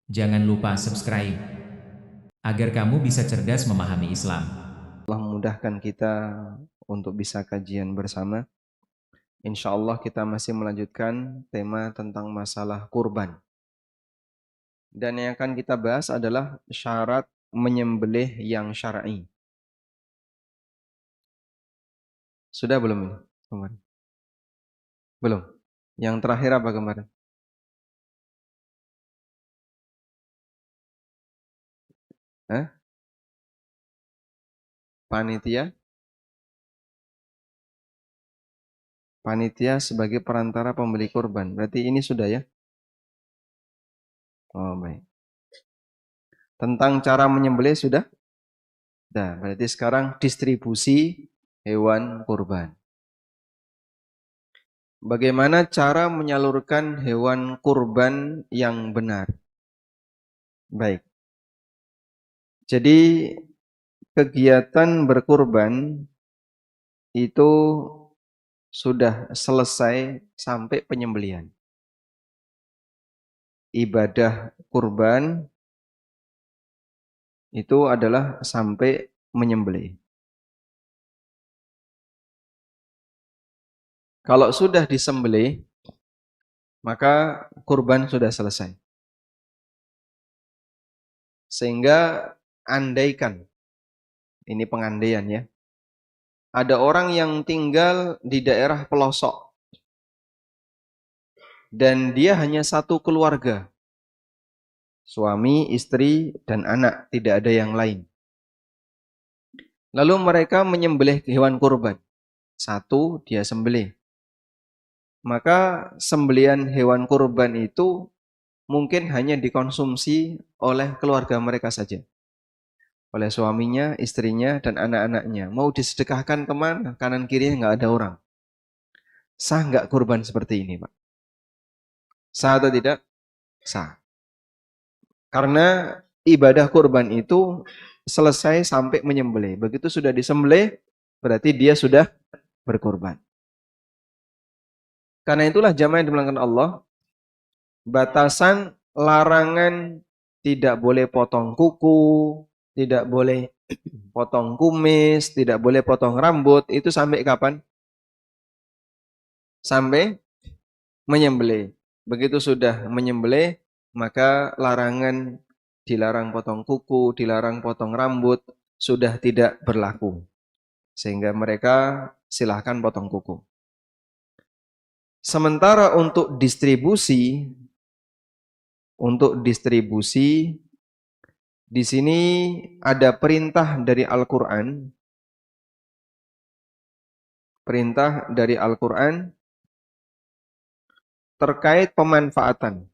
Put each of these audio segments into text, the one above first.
Jangan lupa subscribe agar kamu bisa cerdas memahami Islam. Allah memudahkan kita untuk bisa kajian bersama. Insya Allah kita masih melanjutkan tema tentang masalah kurban. Dan yang akan kita bahas adalah syarat menyembelih yang syar'i. Sudah belum ini kemarin? Belum. Yang terakhir apa kemarin? Hah? Panitia? Panitia sebagai perantara pembeli kurban. Berarti ini sudah ya? Oh baik. Tentang cara menyembelih sudah? Nah, berarti sekarang distribusi hewan kurban. Bagaimana cara menyalurkan hewan kurban yang benar? Baik. Jadi kegiatan berkurban itu sudah selesai sampai penyembelihan. Ibadah kurban itu adalah sampai menyembelih. Kalau sudah disembelih, maka kurban sudah selesai. Sehingga andaikan, ini pengandaian ya, ada orang yang tinggal di daerah pelosok dan dia hanya satu keluarga, suami, istri, dan anak, tidak ada yang lain. Lalu mereka menyembelih hewan kurban. Satu, dia sembelih. Maka sembelihan hewan kurban itu mungkin hanya dikonsumsi oleh keluarga mereka saja. Oleh suaminya, istrinya, dan anak-anaknya. Mau disedekahkan kemana? Kanan kirinya nggak ada orang. Sah nggak kurban seperti ini, Pak? Sah atau tidak? Sah. Karena ibadah kurban itu selesai sampai menyembelih. Begitu sudah disembelih, berarti dia sudah berkurban. Karena itulah jamaah yang dimuliakan Allah, batasan larangan tidak boleh potong kuku, tidak boleh potong kumis, tidak boleh potong rambut, itu sampai kapan? Sampai menyembelih. Begitu sudah menyembelih, maka larangan dilarang potong kuku, dilarang potong rambut, sudah tidak berlaku. Sehingga mereka silahkan potong kuku. Sementara untuk distribusi di sini ada perintah dari Al-Qur'an. Perintah dari Al-Qur'an terkait pemanfaatan.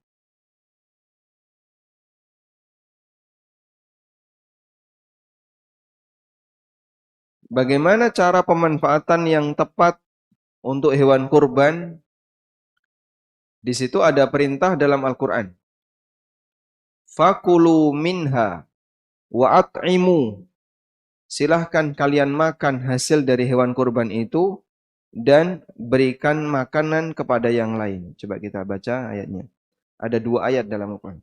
Bagaimana cara pemanfaatan yang tepat untuk hewan kurban? Di situ ada perintah dalam Al-Qur'an. Fakulu minha wa at'imu. Silahkan kalian makan hasil dari hewan kurban itu dan berikan makanan kepada yang lain. Coba kita baca ayatnya. Ada 2 ayat dalam Al-Quran.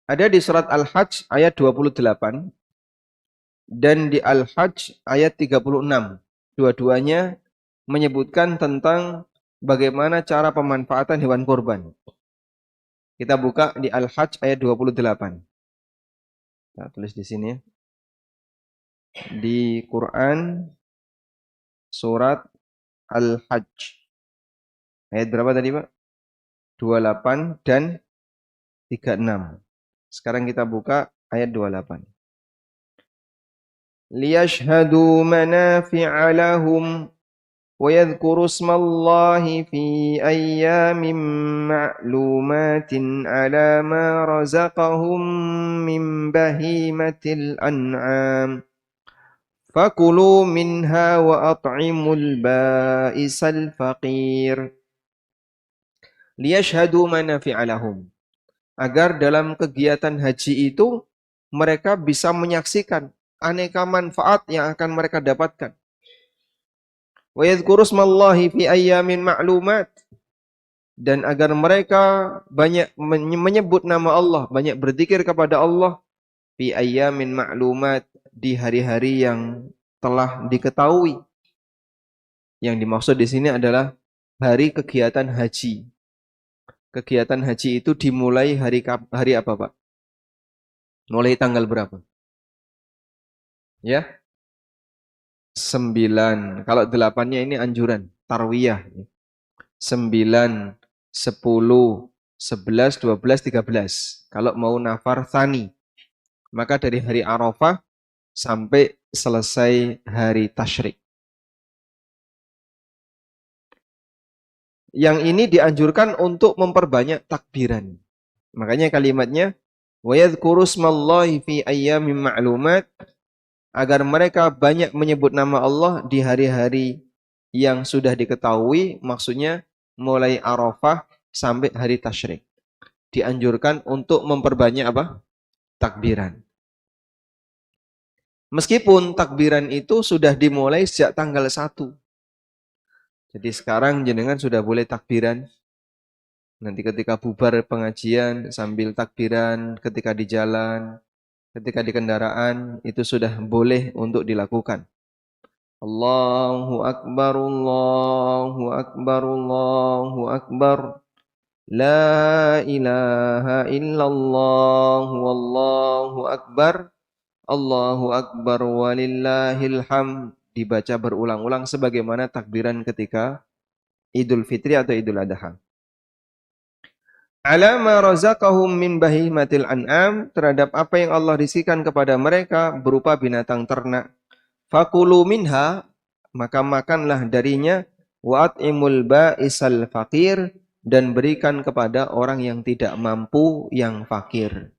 Ada di surat Al-Hajj ayat 28 dan di Al-Hajj ayat 36. Dua-duanya menyebutkan tentang bagaimana cara pemanfaatan hewan kurban. Kita buka di Al-Hajj ayat 28. Nah, tulis di sini ya. Di Quran surat Al-Hajj. Ayat berapa tadi, Pak? 28 dan 36. Sekarang kita buka ayat 28. Liyashhadu manafi'a lahum wa yadhkuru ismallahi fi ayyamin ma'lumatin ala ma razaqahum min bahimatil an'am. Fakulu minha wa at'imul ba'isal faqir. Liyashhadu manafi'a lahum. Agar dalam kegiatan haji itu mereka bisa menyaksikan aneka manfaat yang akan mereka dapatkan. Wa yadhkuru ismallahi fi ayyamin ma'lumat. dan agar mereka banyak menyebut nama Allah, banyak berzikir kepada Allah fi ayyamin ma'lumat, di hari-hari yang telah diketahui. Yang dimaksud di sini adalah hari kegiatan haji. Kegiatan haji itu dimulai hari apa, Pak? Mulai tanggal berapa? Ya, 9. Kalau 8-nya ini anjuran, tarwiyah. 9, 10, 11, 12, 13. Kalau mau nafar tsani, maka dari hari Arafah sampai selesai hari tasyrik. Yang ini dianjurkan untuk memperbanyak takbiran. Makanya kalimatnya wa yadhkuru smallahi fi ayyamin ma'lumat, agar mereka banyak menyebut nama Allah di hari-hari yang sudah diketahui, maksudnya mulai Arafah sampai hari tasyrik. Dianjurkan untuk memperbanyak apa? Takbiran. Meskipun takbiran itu sudah dimulai sejak tanggal 1. Jadi sekarang jenengan sudah boleh takbiran. Nanti ketika bubar pengajian sambil takbiran, ketika di jalan, ketika di kendaraan, itu sudah boleh untuk dilakukan. Allahu Akbar, Allahu Akbar, Allahu Akbar. La ilaha illallah, wallahu akbar. Allahu Akbar walillahil hamd. Dibaca berulang-ulang sebagaimana takbiran ketika Idul Fitri atau Idul Adha. Ala ma razaqahum min bahimatil an'am, terhadap apa yang Allah rizkikan kepada mereka berupa binatang ternak. Fakulu minha, maka makanlah darinya, wa at'imul ba'isal faqir, dan berikan kepada orang yang tidak mampu, yang fakir.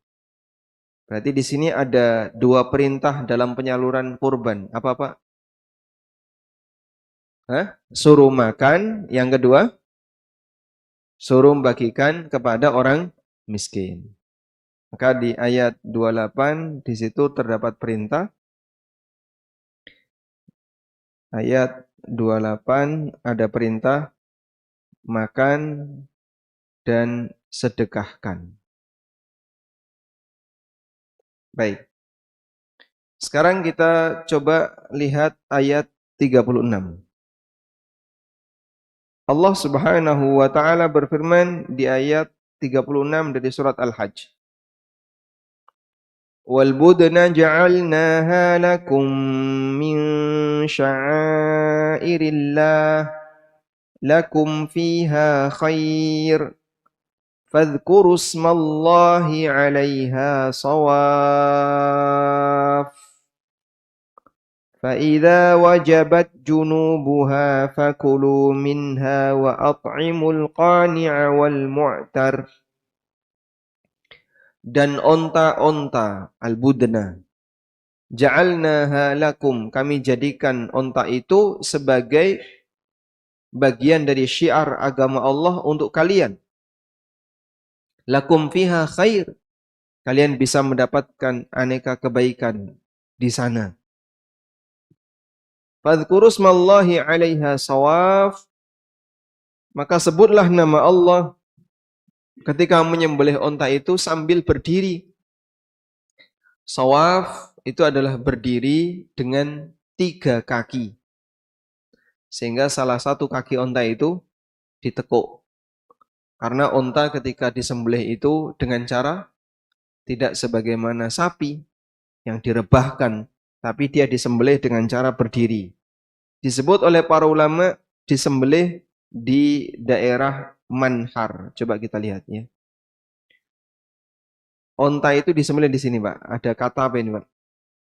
Berarti di sini ada 2 perintah dalam penyaluran kurban. Apa, Pak? Suruh makan, yang kedua suruh bagikan kepada orang miskin. Maka di ayat 28 di situ terdapat perintah. Ayat 28 ada perintah makan dan sedekahkan. Baik. Sekarang kita coba lihat ayat 36. Allah Subhanahu wa taala berfirman di ayat 36 dari surat Al-Hajj. Wal budna ja'alnaha lakum min sya'airillah lakum fiha khair fadhkuru ismallahi 'alaiha shawaf فَإِذَا وَجَبَتْ جُنُوبُهَا فَكُلُوا مِنْهَا وَأَطْعِمُوا الْقَانِعَ وَالْمُعْتَرَ. Dan onta-onta al-budna ja'alnaha lakum, kami jadikan onta itu sebagai bagian dari syiar agama Allah untuk kalian. Lakum fiha khair, kalian bisa mendapatkan aneka kebaikan di sana. Fadhkuru ismallahi 'alaiha shawaf, maka sebutlah nama Allah ketika menyembelih onta itu sambil berdiri. Shawaf itu adalah berdiri dengan 3 kaki. Sehingga salah satu kaki onta itu ditekuk. Karena onta ketika disembelih itu dengan cara tidak sebagaimana sapi yang direbahkan, tapi dia disembelih dengan cara berdiri. Disebut oleh para ulama disembelih di daerah manhar. Coba kita lihat ya. Onta itu disembelih di sini, Pak. Ada kata apa ini, Pak?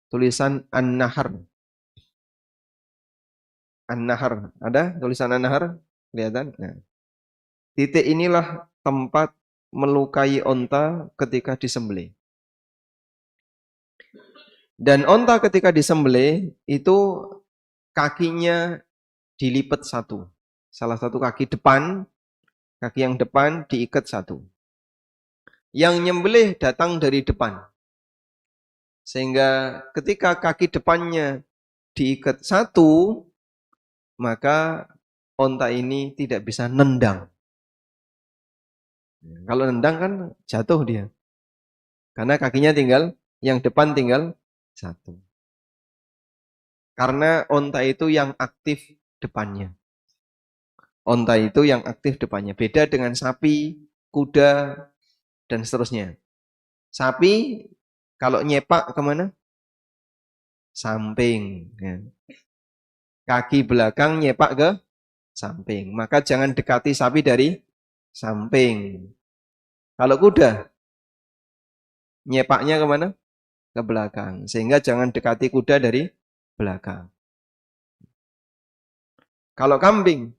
Tulisan an-nahar. An-nahar. Ada tulisan an-nahar? Kelihatan? Nah. Titik inilah tempat melukai onta ketika disembelih. Dan onta ketika disembelih itu kakinya dilipat satu. Salah satu kaki depan, kaki yang depan diikat satu. Yang nyembelih datang dari depan. Sehingga ketika kaki depannya diikat satu, maka onta ini tidak bisa nendang. Kalau nendang kan jatuh dia. Karena kakinya yang depan tinggal satu. Karena onta itu yang aktif depannya. Onta itu yang aktif depannya. Beda dengan sapi, kuda, dan seterusnya. Sapi kalau nyepak kemana? Samping. Ya. Kaki belakang nyepak ke samping. Maka jangan dekati sapi dari samping. Kalau kuda, nyepaknya kemana? Ke belakang. Sehingga jangan dekati kuda dari belakang. Kalau kambing,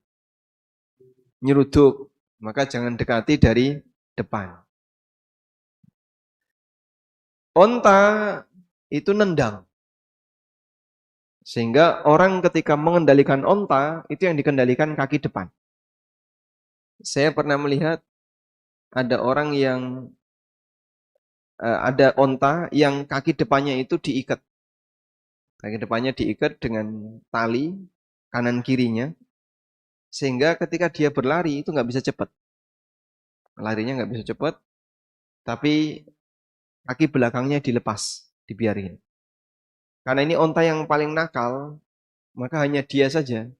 nyeruduk, maka jangan dekati dari depan. Onta itu nendang. Sehingga orang ketika mengendalikan onta, itu yang dikendalikan kaki depan. Saya pernah melihat ada orang yang ada onta yang kaki depannya itu diikat. Kaki depannya diikat dengan tali kanan kirinya. Sehingga ketika dia berlari itu nggak bisa cepat. Larinya nggak bisa cepat. Tapi kaki belakangnya dilepas, dibiarin. Karena ini onta yang paling nakal, maka hanya dia saja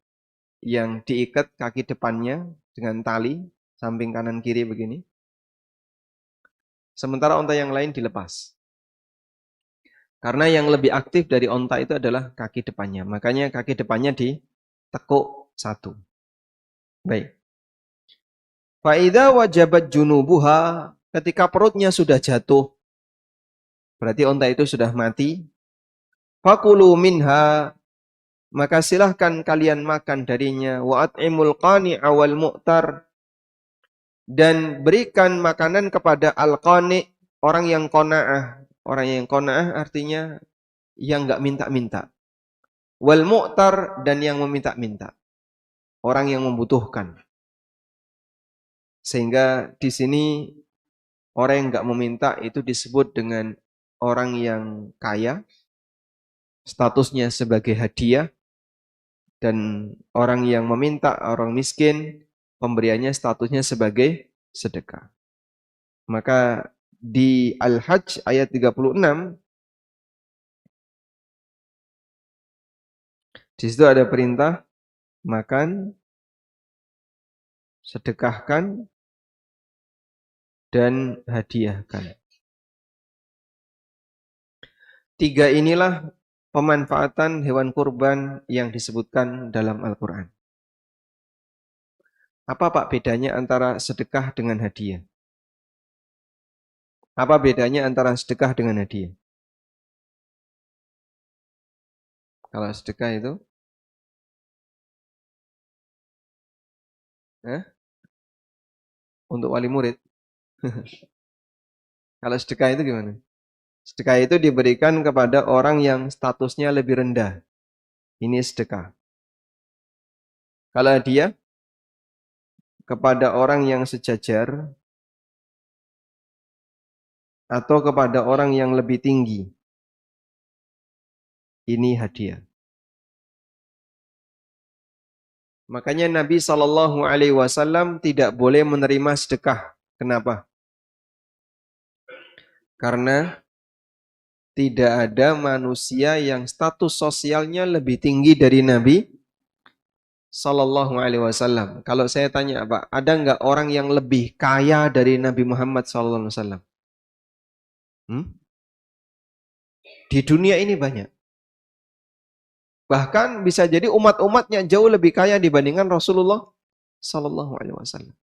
yang diikat kaki depannya dengan tali, samping kanan kiri begini. Sementara onta yang lain dilepas. Karena yang lebih aktif dari onta itu adalah kaki depannya. Makanya kaki depannya ditekuk satu. Baik. Fa'idha wajabat junubuha, ketika perutnya sudah jatuh, berarti onta itu sudah mati. Fakulu minha, maka silahkan kalian makan darinya. Wa at'imul qani'a wal mu'tar, dan berikan makanan kepada al-qani', orang yang qanaah. Orang yang qanaah artinya yang enggak minta-minta. Wal mu'tar, dan yang meminta-minta. Orang yang membutuhkan. Sehingga di sini orang yang enggak meminta itu disebut dengan orang yang kaya, statusnya sebagai hadiah, dan orang yang meminta, orang miskin, pemberiannya statusnya sebagai sedekah. Maka di Al-Hajj ayat 36, di situ ada perintah makan, sedekahkan, dan hadiahkan. Tiga inilah pemanfaatan hewan kurban yang disebutkan dalam Al-Quran. Apa Pak bedanya antara sedekah dengan hadiah? Apa bedanya antara sedekah dengan hadiah? Kalau sedekah itu? Untuk wali murid. Kalau sedekah itu gimana? Sedekah itu diberikan kepada orang yang statusnya lebih rendah. Ini sedekah. Kalau hadiah, kepada orang yang sejajar atau kepada orang yang lebih tinggi. Ini hadiah. Makanya Nabi SAW tidak boleh menerima sedekah. Kenapa? Karena tidak ada manusia yang status sosialnya lebih tinggi dari Nabi SAW. Kalau saya tanya, Pak, ada nggak orang yang lebih kaya dari Nabi Muhammad SAW? Di dunia ini banyak. Bahkan bisa jadi umat-umatnya jauh lebih kaya dibandingkan Rasulullah SAW.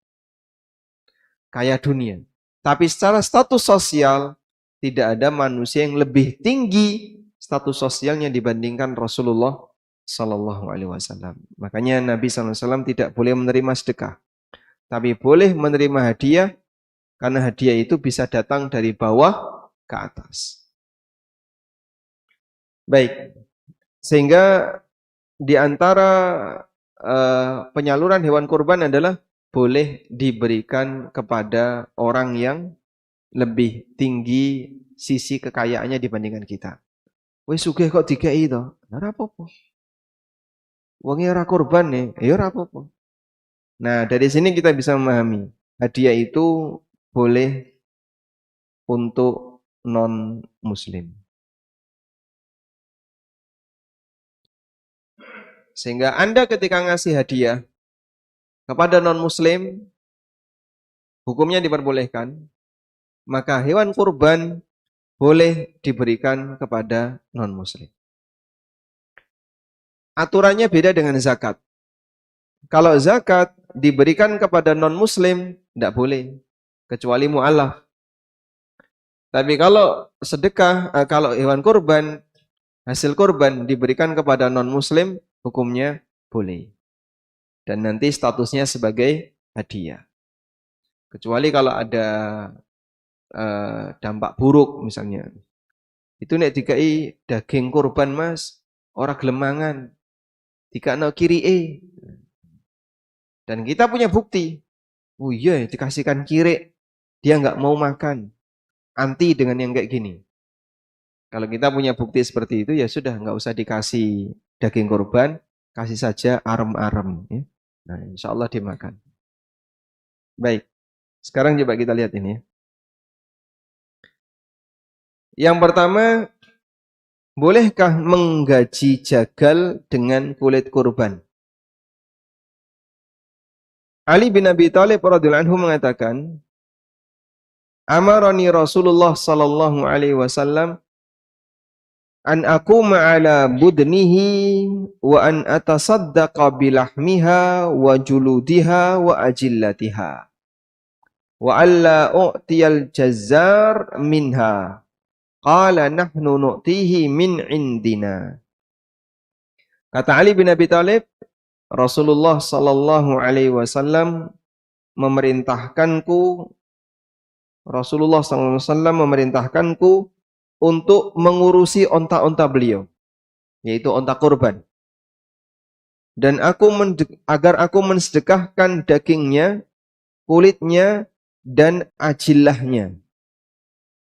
Kaya dunia. Tapi secara status sosial, tidak ada manusia yang lebih tinggi status sosialnya dibandingkan Rasulullah SAW. Makanya Nabi SAW tidak boleh menerima sedekah. Tapi boleh menerima hadiah, karena hadiah itu bisa datang dari bawah ke atas. Baik. Sehingga di antara penyaluran hewan kurban adalah boleh diberikan kepada orang yang lebih tinggi sisi kekayaannya dibandingkan kita. Wis sugih kok dikei to? Ora apa-apa. Wonge ora kurban ya ora apa-apa. Nah, dari sini kita bisa memahami hadiah itu boleh untuk non-muslim. Sehingga Anda ketika ngasih hadiah kepada non-muslim, hukumnya diperbolehkan, maka hewan kurban boleh diberikan kepada non-muslim. Aturannya beda dengan zakat. Kalau zakat diberikan kepada non-muslim, tidak boleh, kecuali mu'alaf. Tapi kalau sedekah, kalau hewan kurban, hasil kurban diberikan kepada non-muslim, hukumnya boleh. Dan nanti statusnya sebagai hadiah. Kecuali kalau ada dampak buruk misalnya. Itu nek dikai daging kurban mas, ora gelemangan. Dikakno kiri. Dan kita punya bukti. Oh iya, dikasihkan kiri, dia nggak mau makan. Anti dengan yang kayak gini. Kalau kita punya bukti seperti itu, ya sudah, nggak usah dikasih daging kurban, kasih saja arem-arem. Ya. Nah, insya Allah dimakan. Baik, sekarang coba kita lihat ini. Yang pertama, bolehkah menggaji jagal dengan kulit kurban? Ali bin Abi Thalib radhiyallahu anhu mengatakan, amarani Rasulullah sallallahu alaihi wasallam an aquma ala budnihi wa an atasaddaqa bilahmiha wa juludiha wa ajillatiha wa alla u'tiyal jazzar minha qala nahnu nu'tihi min indina. Kata Ali bin Abi Thalib, Rasulullah sallallahu alaihi wasallam memerintahkanku untuk mengurusi onta-onta beliau, yaitu onta kurban. Dan agar aku mensedekahkan dagingnya, kulitnya, dan ajillahnya.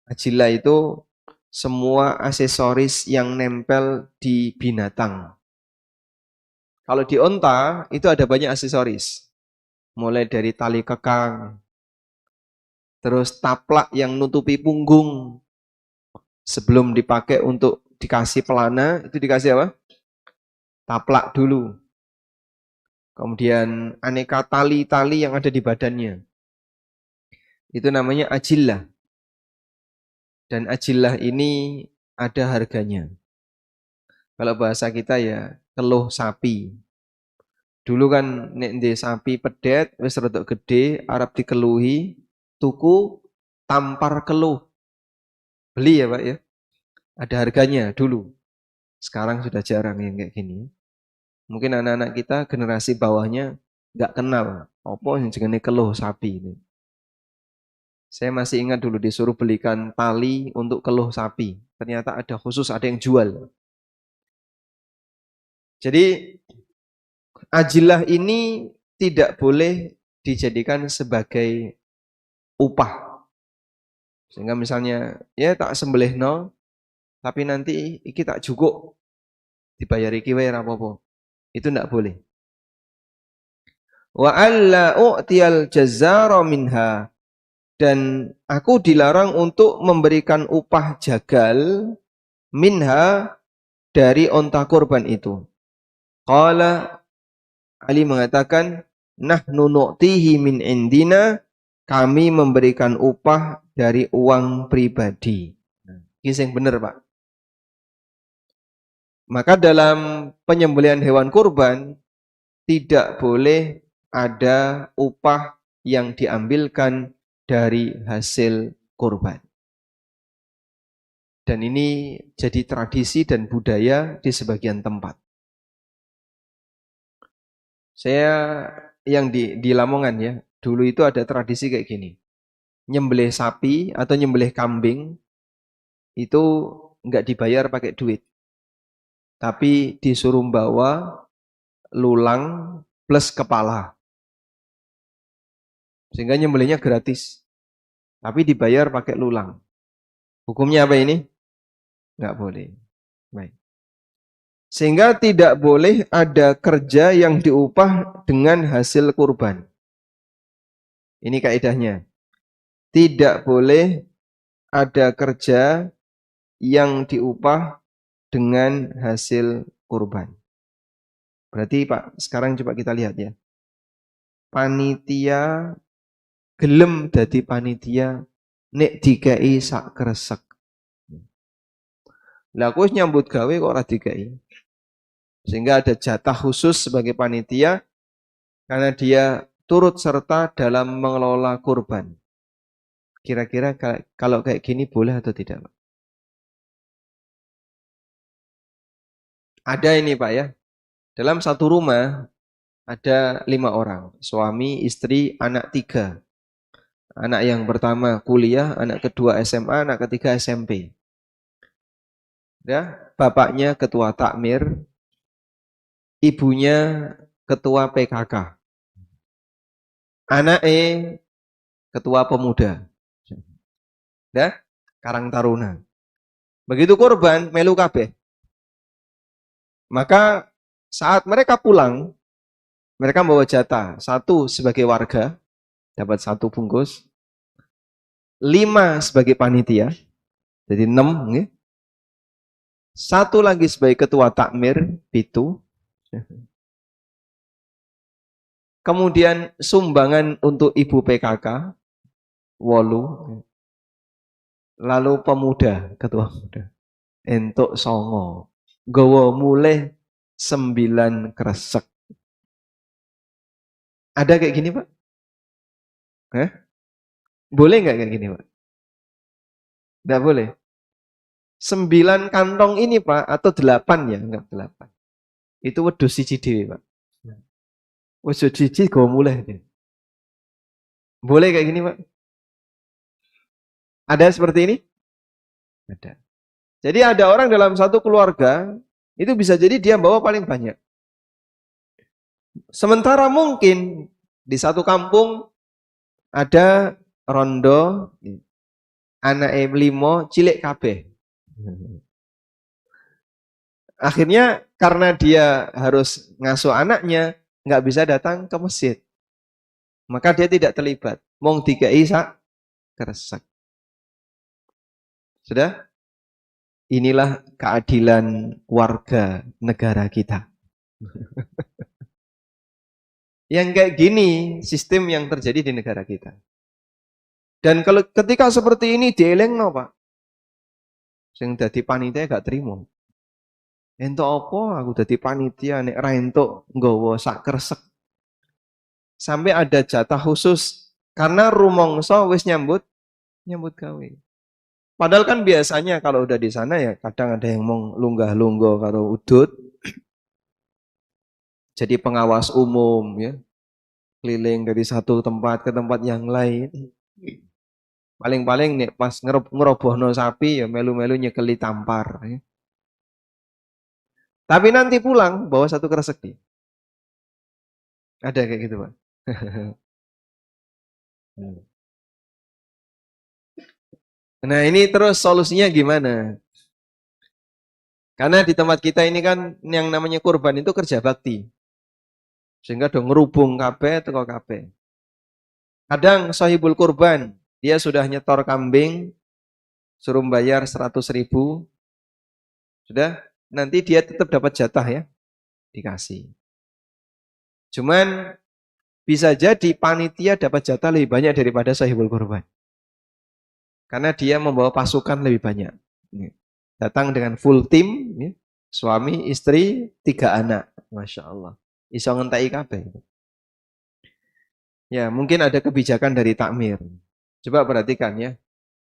Ajillah itu semua aksesoris yang nempel di binatang. Kalau di onta, itu ada banyak aksesoris. Mulai dari tali kekang, terus taplak yang nutupi punggung. Sebelum dipakai untuk dikasih pelana, itu dikasih apa? Taplak dulu. Kemudian aneka tali-tali yang ada di badannya. Itu namanya ajillah. Dan ajillah ini ada harganya. Kalau bahasa kita ya keluh sapi. Dulu kan nek ndek sapi pedet wis rada gede, arep dikeluhi, tuku tampar keluh. Beli ya Pak ya. Ada harganya dulu. Sekarang sudah jarang yang kayak gini. Mungkin anak-anak kita generasi bawahnya nggak kenal apa yang jenenge keluh sapi ini. Saya masih ingat dulu disuruh belikan tali untuk keluh sapi. Ternyata ada khusus, ada yang jual. Jadi ajillah ini tidak boleh dijadikan sebagai upah. Sehingga misalnya, ya tak sembelih no, tapi nanti iki tak cukup dibayari kiwe rapopo. Itu tidak boleh. Wa alla u'tiyal jazzara minha, dan aku dilarang untuk memberikan upah jagal minha dari onta kurban itu. Qala, Ali mengatakan, nahnu nu'tihi min indina, kami memberikan upah dari uang pribadi. Ini yang benar Pak. Maka dalam penyembelihan hewan kurban tidak boleh ada upah yang diambilkan dari hasil kurban. Dan ini jadi tradisi dan budaya di sebagian tempat. Saya yang di Lamongan ya, dulu itu ada tradisi kayak gini. Nyembelih sapi atau nyembelih kambing itu enggak dibayar pakai duit. Tapi disuruh bawa lulang plus kepala. Sehingga nyembelihnya gratis. Tapi dibayar pakai lulang. Hukumnya apa ini? Enggak boleh. Baik. Sehingga tidak boleh ada kerja yang diupah dengan hasil kurban. Ini kaidahnya. tidak boleh ada kerja yang diupah dengan hasil kurban. Berarti Pak, sekarang coba kita lihat ya. Panitia gelem dadi panitia nek dikei sak kresek. Lah aku wis nyambut gawe kok ora dikei. Sehingga ada jatah khusus sebagai panitia karena dia turut serta dalam mengelola kurban. Kira-kira kalau kayak gini boleh atau tidak, Pak? Ada ini Pak ya. Dalam satu rumah ada 5 orang. Suami, istri, anak 3. Anak yang pertama kuliah, anak kedua SMA, anak ketiga SMP. Ya, bapaknya ketua takmir, ibunya ketua PKK. Anaknya ketua pemuda. Ya, Karang Taruna. Begitu kurban, melu kabeh. Maka saat mereka pulang, mereka membawa jatah. 1 sebagai warga, dapat 1 bungkus. 5 sebagai panitia, jadi 6. Ya. 1 lagi sebagai ketua takmir, 7. Kemudian sumbangan untuk ibu PKK, 8. Lalu pemuda, ketua muda, entuk 9. Gowo mulai 9 kresek. Ada kayak gini Pak? Boleh nggak kayak gini Pak? Nggak boleh. 9 kantong ini Pak, atau 8 ya? Enggak 8. Itu wedhus siji dhewe Pak. Wedhus siji gowo mulai. Boleh kayak gini Pak? Ada seperti ini? Ada. Jadi ada orang dalam satu keluarga, itu bisa jadi dia bawa paling banyak. Sementara mungkin di satu kampung ada rondo, anak 5 cilik kabeh. Akhirnya karena dia harus ngasuh anaknya, nggak bisa datang ke masjid. Maka dia tidak terlibat. Mong dikai sak kresek. Sudah? Inilah keadilan warga negara kita. Yang kayak gini sistem yang terjadi di negara kita. Dan kalau ketika seperti ini dielengno Pak. Sing dadi panitia gak terima. Entuk apa aku dadi panitia nek ra entuk nggawa sak kresek. Sampai ada jatah khusus karena rumangsa wis nyambut gawe. Padahal kan biasanya kalau udah di sana ya kadang ada yang mau lunggah-lungguh karo udut. Jadi pengawas umum ya. Keliling dari satu tempat ke tempat yang lain. Paling-paling nih pas ngerobohno sapi ya melu-melu nyekeli tampar. Ya. Tapi nanti pulang bawa 1 kresek dia. Ada kayak gitu Pak. Nah ini terus solusinya gimana? Karena di tempat kita ini kan yang namanya kurban itu kerja bakti. Sehingga dong ngerubung kabeh teko kabeh. Kadang sahibul kurban, dia sudah nyetor kambing, suruh bayar 100.000. Sudah, nanti dia tetap dapat jatah ya, dikasih. Cuman bisa jadi panitia dapat jatah lebih banyak daripada sahibul kurban. Karena dia membawa pasukan lebih banyak. Datang dengan full tim, ya. Suami, istri, 3 anak. Masya Allah. Iso ngentai kabeh. Ya, mungkin ada kebijakan dari takmir. Coba perhatikan ya.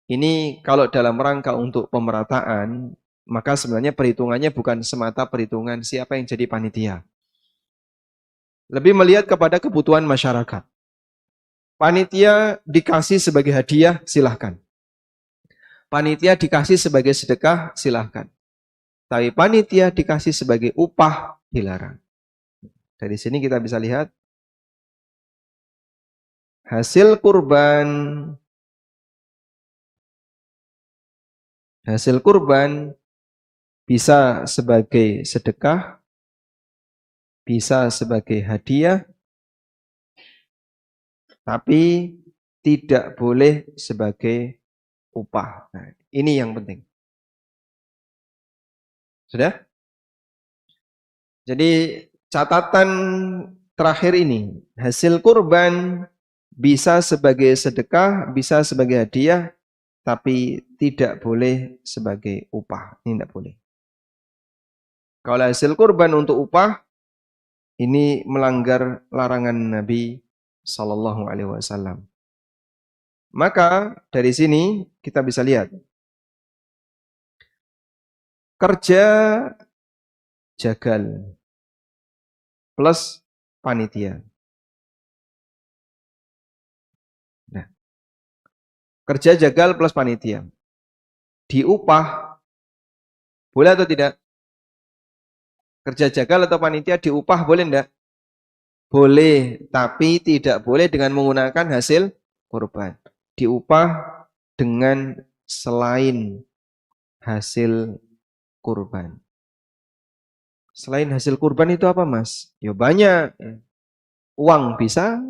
Ini kalau dalam rangka untuk pemerataan, maka sebenarnya perhitungannya bukan semata perhitungan siapa yang jadi panitia. Lebih melihat kepada kebutuhan masyarakat. Panitia dikasih sebagai hadiah, silahkan. Panitia dikasih sebagai sedekah, silahkan. Tapi panitia dikasih sebagai upah, dilarang. Dari sini kita bisa lihat hasil kurban bisa sebagai sedekah, bisa sebagai hadiah, tapi tidak boleh sebagai upah. Nah, ini yang penting. Sudah? Jadi catatan terakhir ini, hasil kurban bisa sebagai sedekah, bisa sebagai hadiah, tapi tidak boleh sebagai upah. Ini tidak boleh. Kalau hasil kurban untuk upah, ini melanggar larangan Nabi Sallallahu Alaihi Wasallam. Maka dari sini kita bisa lihat kerja jagal plus panitia. Nah, kerja jagal plus panitia diupah boleh atau tidak? Kerja jagal atau panitia diupah boleh enggak? Boleh, tapi tidak boleh dengan menggunakan hasil kurban. Diupah dengan selain hasil kurban. Selain hasil kurban itu apa, Mas? Ya banyak. Uang bisa,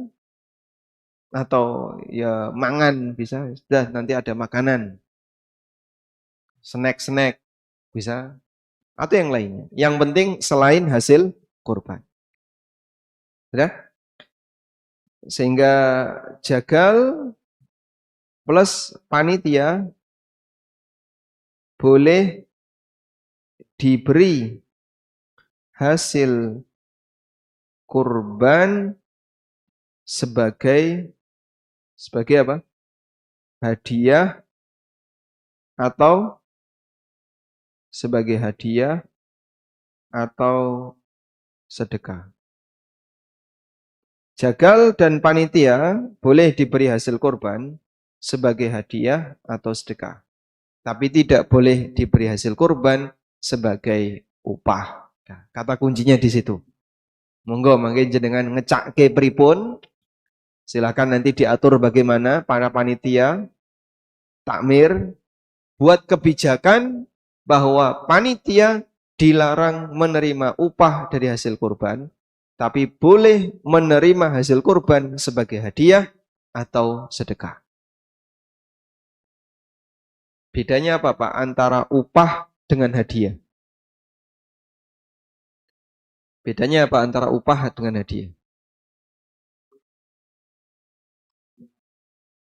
atau ya mangan bisa. Sudah, nanti ada makanan. Snack-snack bisa. Atau yang lainnya. Yang penting selain hasil kurban. Sudah? Sehingga jagal plus panitia boleh diberi hasil kurban sebagai apa? Hadiah atau sebagai hadiah atau sedekah. Jagal dan panitia boleh diberi hasil kurban sebagai hadiah atau sedekah. Tapi tidak boleh diberi hasil kurban sebagai upah. Nah, kata kuncinya di situ. Monggo mangke jenengan ngecakke pripun. Silakan nanti diatur bagaimana para panitia takmir buat kebijakan bahwa panitia dilarang menerima upah dari hasil kurban, tapi boleh menerima hasil kurban sebagai hadiah atau sedekah. Bedanya apa, Pak, antara upah dengan hadiah? Bedanya apa antara upah dengan hadiah?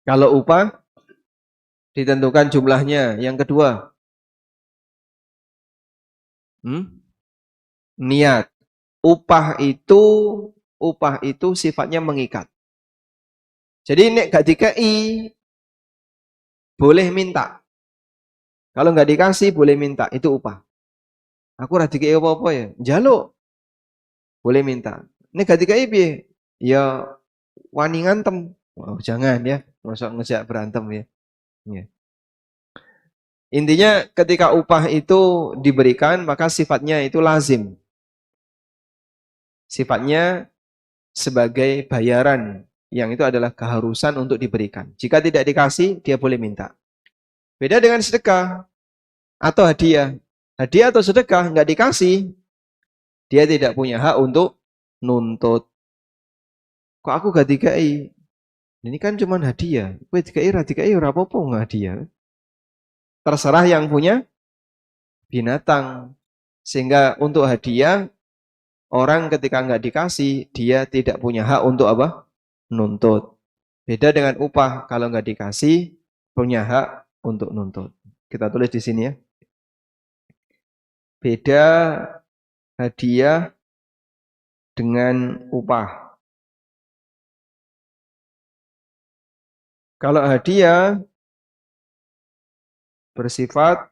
Kalau upah ditentukan jumlahnya. Yang kedua, niat. Upah itu sifatnya mengikat. Jadi nek gak dikei boleh minta. Kalau nggak dikasih boleh minta, itu upah. Aku ora dikei apa-apa ya, njaluk. Boleh minta. Nek gak dikei piye? Ya wani ngantem. Oh, jangan ya, masa ngejak berantem ya. Ya. Intinya ketika upah itu diberikan maka sifatnya itu lazim. Sifatnya sebagai bayaran yang itu adalah keharusan untuk diberikan. Jika tidak dikasih, dia boleh minta. Beda dengan sedekah atau hadiah. Hadiah atau sedekah nggak dikasih, dia tidak punya hak untuk nuntut. Kok aku gak dikai? Ini kan cuma hadiah. Kowe dikai ra dikai ora apa-apa nggak hadiah. Terserah yang punya binatang. Sehingga untuk hadiah, orang ketika nggak dikasih, dia tidak punya hak untuk apa? Nuntut. Beda dengan upah, kalau nggak dikasih, punya hak untuk nuntut. Kita tulis di sini ya. Beda hadiah dengan upah. Kalau hadiah bersifat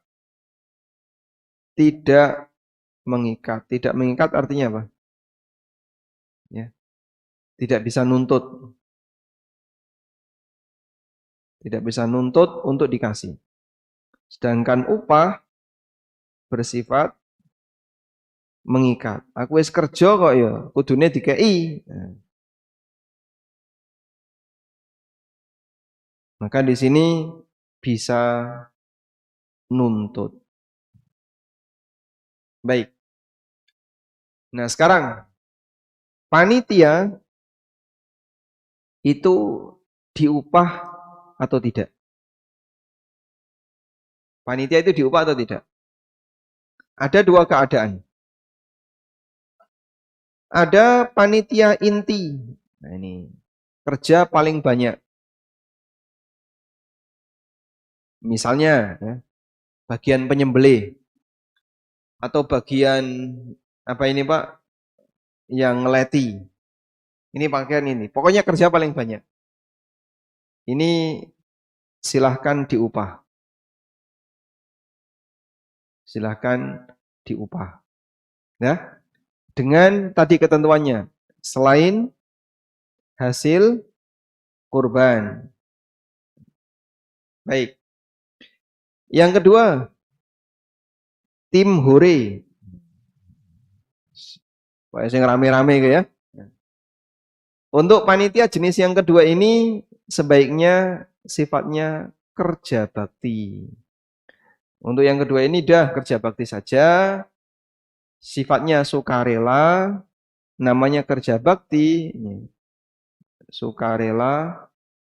tidak mengikat. Tidak mengikat artinya apa? Ya, tidak bisa nuntut. Tidak bisa nuntut untuk dikasih. Sedangkan upah bersifat mengikat. Aku wis kerja kok ya, kudune dikei. Nah. Maka di sini bisa nuntut. Baik. Nah, sekarang panitia itu diupah atau tidak? Panitia itu diupah atau tidak? Ada dua keadaan. Ada panitia inti. Nah ini, kerja paling banyak. Misalnya, ya, bagian penyembelih. Atau bagian, apa ini Pak? Yang ngeleti. Ini pakaian ini. Pokoknya kerja paling banyak. Ini silahkan diupah. Silahkan diupah. Ya, dengan tadi ketentuannya. Selain hasil kurban. Baik. Yang kedua, tim hore. Wah, yang rame-rame ya. Untuk panitia jenis yang kedua ini sebaiknya sifatnya kerja bakti. Untuk yang kedua ini dah kerja bakti saja. Sifatnya sukarela, namanya kerja bakti. Sukarela,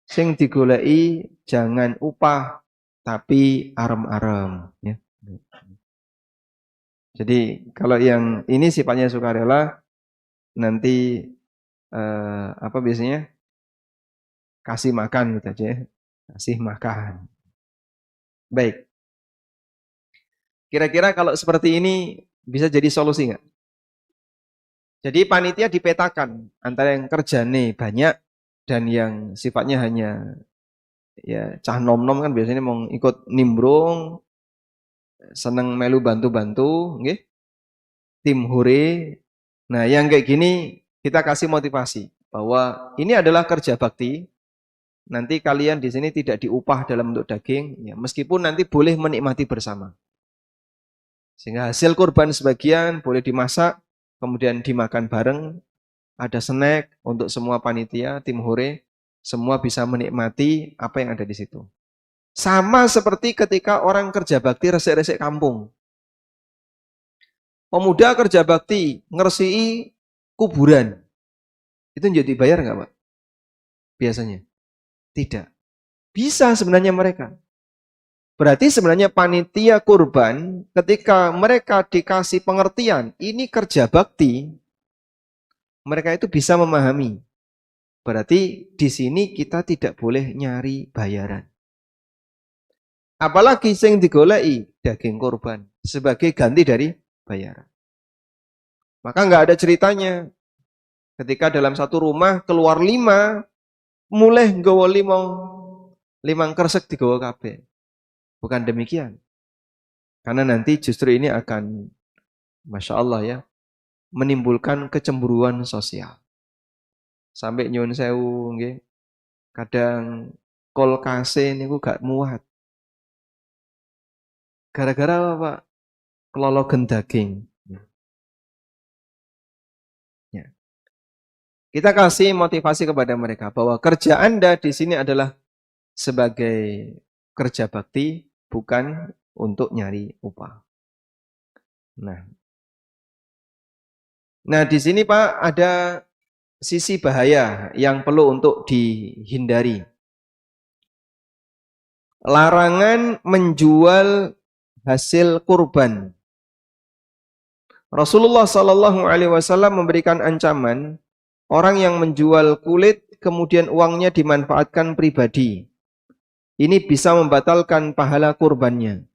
sing digoleki jangan upah tapi arem-arem. Ya. Jadi kalau yang ini sifatnya sukarela, nanti apa biasanya kasih makan gitu aja ya. Kasih makan. Baik. Kira-kira kalau seperti ini bisa jadi solusi nggak? Jadi panitia dipetakan antara yang kerjane banyak dan yang sifatnya hanya ya cah nom-nom kan biasanya mau ikut nimbrung, seneng melu bantu-bantu, nggih. Tim hore. Nah, yang kayak gini kita kasih motivasi bahwa ini adalah kerja bakti. Nanti kalian di sini tidak diupah dalam bentuk daging, ya, meskipun nanti boleh menikmati bersama. Sehingga hasil kurban sebagian boleh dimasak, kemudian dimakan bareng, ada snack untuk semua panitia, tim hore, semua bisa menikmati apa yang ada di situ. Sama seperti ketika orang kerja bakti resik-resik kampung. Pemuda kerja bakti ngersii kuburan. Itu jadi bayar nggak Pak? Biasanya. Tidak. Bisa sebenarnya mereka. Berarti sebenarnya panitia kurban ketika mereka dikasih pengertian ini kerja bakti, mereka itu bisa memahami. Berarti di sini kita tidak boleh nyari bayaran. Apalagi sing digoleki daging kurban sebagai ganti dari bayaran. Maka nggak ada ceritanya ketika dalam satu rumah keluar 5, mulai nggawa 5 kresek digawa kabeh. Bukan demikian. Karena nanti justru ini akan, Masya Allah ya, menimbulkan kecemburuan sosial. Sampai nyun sewu, nggih. Kadang kolkase niku gak muat. Gara-gara apa Pak? Kelologen daging. Ya. Kita kasih motivasi kepada mereka bahwa kerja Anda di sini adalah sebagai kerja bakti, bukan untuk nyari upah. Nah di sini Pak ada sisi bahaya yang perlu untuk dihindari. Larangan menjual hasil kurban. Rasulullah Shallallahu Alaihi Wasallam memberikan ancaman orang yang menjual kulit kemudian uangnya dimanfaatkan pribadi. Ini bisa membatalkan pahala kurbannya.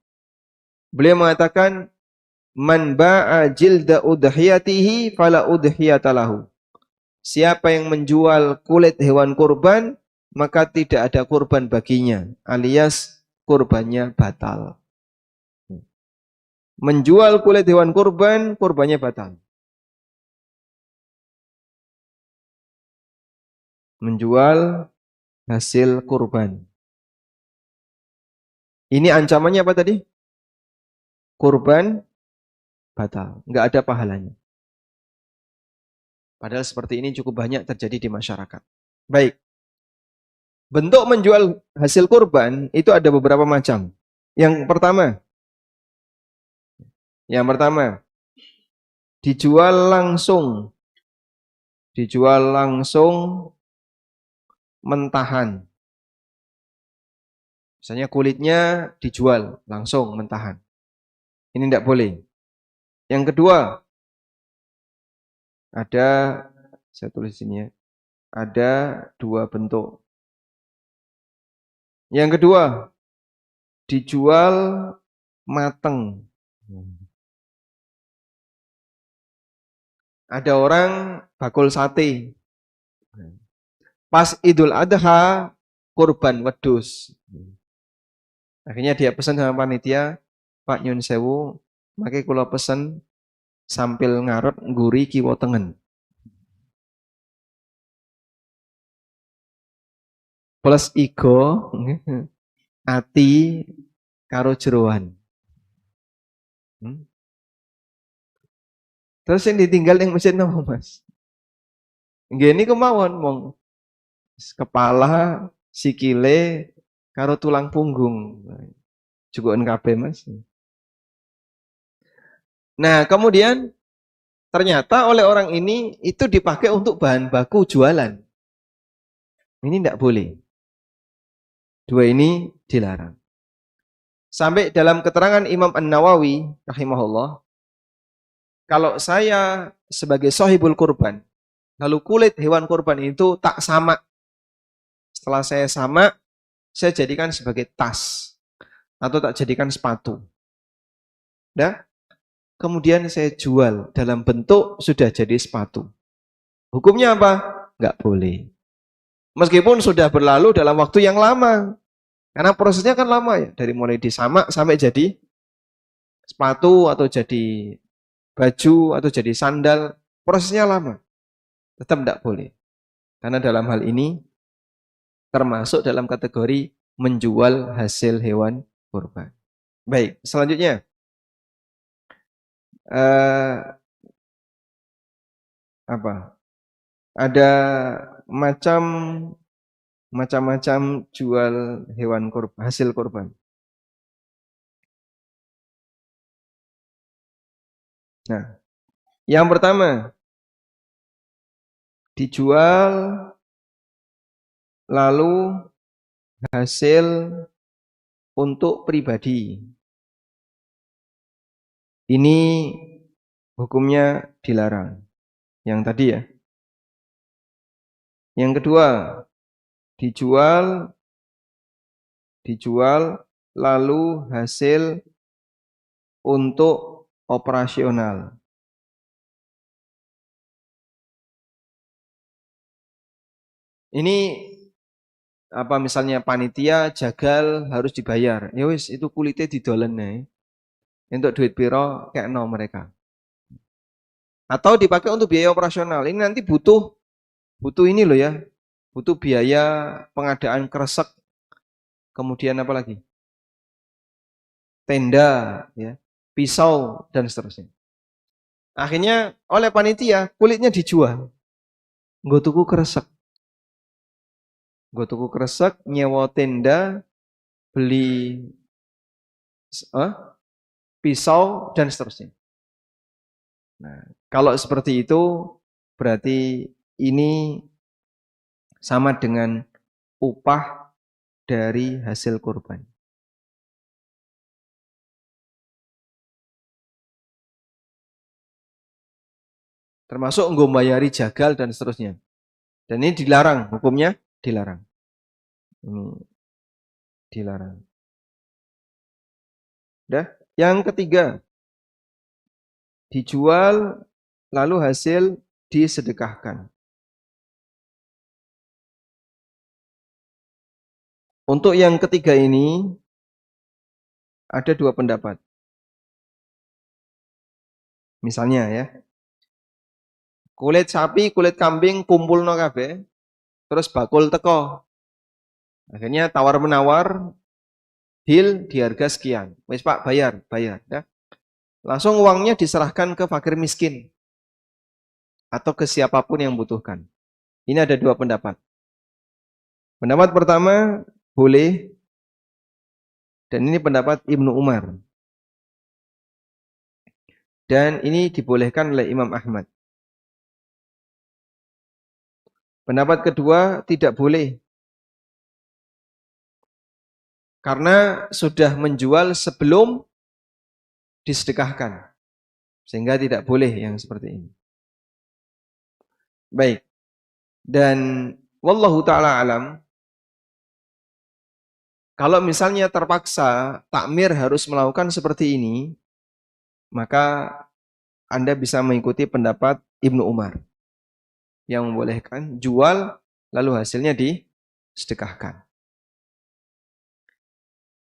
Beliau mengatakan, man ba'a jilda udhiyatihi fala udhiyatalahu. Siapa yang menjual kulit hewan kurban, maka tidak ada kurban baginya, alias kurbannya batal. Menjual kulit hewan kurban, kurbannya batal. Menjual hasil kurban. Ini ancamannya apa tadi? Kurban batal, nggak ada pahalanya. Padahal seperti ini cukup banyak terjadi di masyarakat. Baik. Bentuk menjual hasil kurban itu ada beberapa macam. Yang pertama, dijual langsung. Dijual langsung mentahan. Misalnya kulitnya dijual langsung mentahan. Ini tidak boleh. Yang kedua, ada, saya tulis sini ya, ada dua bentuk. Yang kedua, dijual mateng. Ada orang bakul sate. Pas Idul Adha, kurban wedhus. Akhirnya dia pesan sama panitia, Pak Nyun Sewu, makanya kula pesen sambil ngarep ngguri kiwa tengen. Plus igo, ati karo jeroan. Terus yang ditinggal yang mesin apa Mas? Gini kemauan mong kepala, sikile, karo tulang punggung. Jugaan kabeh Mas. Nah, kemudian ternyata oleh orang ini itu dipakai untuk bahan baku jualan. Ini tidak boleh. Dua ini dilarang. Sampai dalam keterangan Imam An-Nawawi rahimahullah, kalau saya sebagai sahibul kurban, lalu kulit hewan kurban itu tak sama. Setelah saya sama, saya jadikan sebagai tas atau tak jadikan sepatu. Nah, kemudian saya jual dalam bentuk sudah jadi sepatu. Hukumnya apa? Enggak boleh. Meskipun sudah berlalu dalam waktu yang lama. Karena prosesnya kan lama ya. Dari mulai disamak sampai jadi sepatu atau jadi baju atau jadi sandal. Prosesnya lama. Tetap enggak boleh. Karena dalam hal ini termasuk dalam kategori menjual hasil hewan kurban. Baik, selanjutnya. Apa? Ada macam-macam jual hewan kurban, hasil kurban. Nah, yang pertama dijual lalu hasil untuk pribadi. Ini hukumnya dilarang. Yang tadi ya. Yang kedua, dijual lalu hasil untuk operasional. Ini apa misalnya panitia jagal harus dibayar. Ya wis itu kulitnya didolen nih. Untuk duit piro kayak no mereka. Atau dipakai untuk biaya operasional. Ini nanti butuh ini loh ya. Butuh biaya pengadaan kresek. Kemudian apa lagi? Tenda, ya, pisau dan seterusnya. Akhirnya oleh panitia kulitnya dijual. Nggo tuku kresek. Nggo tuku kresek, nyewa tenda, beli pisau dan seterusnya. Nah, kalau seperti itu berarti ini sama dengan upah dari hasil kurban. Termasuk ngombayari jagal dan seterusnya. Dan ini dilarang, hukumnya dilarang. Ini dilarang. Udah. Yang ketiga, dijual lalu hasil disedekahkan. Untuk yang ketiga ini ada dua pendapat. Misalnya ya, kulit sapi, kulit kambing kumpul no kabeh, terus bakul teko. Akhirnya tawar-menawar, deal di harga sekian. Wis Pak, bayar. Ya. Langsung uangnya diserahkan ke fakir miskin. Atau ke siapapun yang butuhkan. Ini ada dua pendapat. Pendapat pertama, boleh. Dan ini pendapat Ibnu Umar. Dan ini dibolehkan oleh Imam Ahmad. Pendapat kedua, tidak boleh. karena sudah menjual sebelum disedekahkan. Sehingga tidak boleh yang seperti ini. Baik. Dan wallahu ta'ala alam, kalau misalnya terpaksa takmir harus melakukan seperti ini, maka Anda bisa mengikuti pendapat Ibnu Umar yang membolehkan jual lalu hasilnya disedekahkan.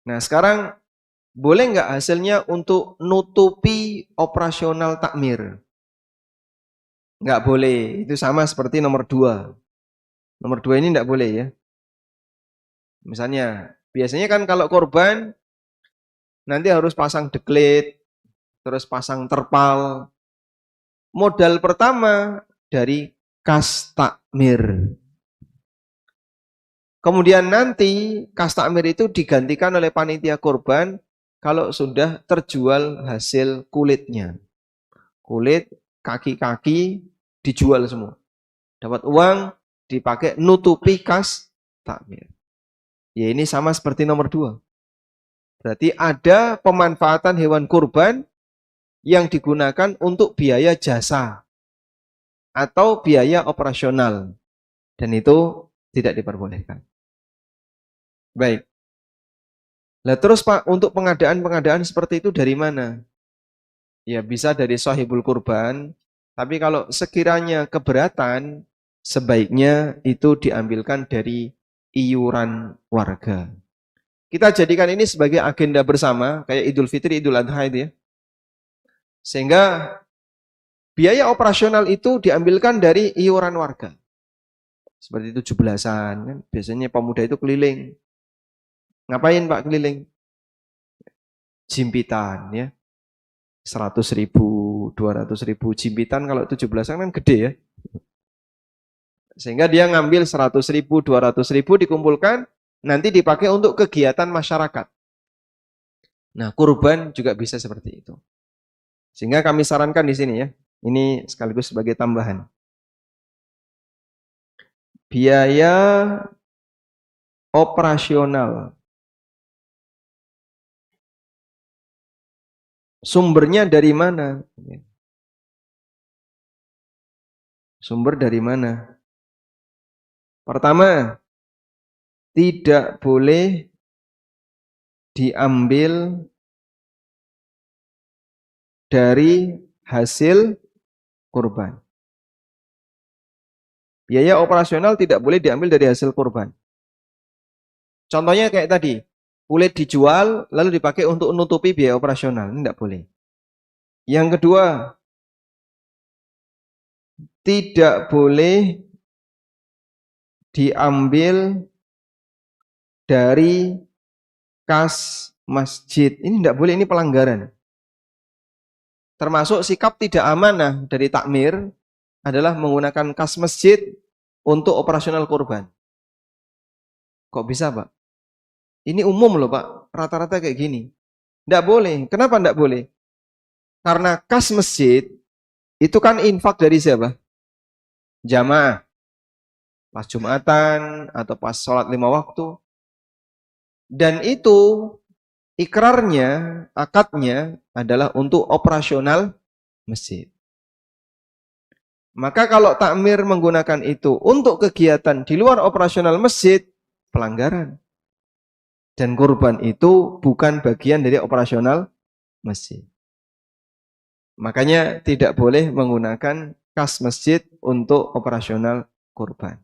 Nah, sekarang boleh nggak hasilnya untuk nutupi operasional takmir? Nggak boleh. Itu sama seperti nomor 2. Nomor 2 ini nggak boleh ya. Misalnya, biasanya kan kalau korban nanti harus pasang deklet, terus pasang terpal. Modal pertama dari kas takmir. Kemudian nanti kas takmir itu digantikan oleh panitia korban kalau sudah terjual hasil kulitnya. Kulit, kaki-kaki dijual semua. Dapat uang dipakai nutupi kas takmir. Ya ini sama seperti nomor 2. Berarti ada pemanfaatan hewan kurban yang digunakan untuk biaya jasa atau biaya operasional. Dan itu tidak diperbolehkan. Baik. Nah terus Pak, untuk pengadaan-pengadaan seperti itu dari mana? Ya bisa dari sahibul kurban, tapi kalau sekiranya keberatan, sebaiknya itu diambilkan dari iuran warga. Kita jadikan ini sebagai agenda bersama, kayak Idul Fitri, Idul Adha itu ya. Sehingga biaya operasional itu diambilkan dari iuran warga. Seperti 17-an, kan? Biasanya pemuda itu keliling. Ngapain Pak keliling? Jimpitan ya. 100.000, 200.000 jimpitan kalau 17-an kan gede ya. Sehingga dia ngambil 100.000, 200.000 dikumpulkan, nanti dipakai untuk kegiatan masyarakat. Nah, kurban juga bisa seperti itu. Sehingga kami sarankan di sini ya. Ini sekaligus sebagai tambahan. Biaya operasional. Sumbernya dari mana? Sumber dari mana? Pertama, tidak boleh diambil dari hasil kurban. Biaya operasional tidak boleh diambil dari hasil kurban. Contohnya kayak tadi, kulit dijual lalu dipakai untuk menutupi biaya operasional. Ini tidak boleh. Yang kedua, tidak boleh diambil dari kas masjid. Ini tidak boleh, ini pelanggaran. Termasuk sikap tidak amanah dari takmir adalah menggunakan kas masjid untuk operasional kurban. Kok bisa Pak? Ini umum loh Pak, rata-rata kayak gini. Tidak boleh. Kenapa tidak boleh? Karena kas masjid itu kan infak dari siapa? Jamaah. Pas Jumatan atau pas sholat 5 waktu. Dan itu ikrarnya, akadnya adalah untuk operasional masjid. Maka kalau takmir menggunakan itu untuk kegiatan di luar operasional masjid, pelanggaran. Dan kurban itu bukan bagian dari operasional masjid. Makanya tidak boleh menggunakan kas masjid untuk operasional kurban.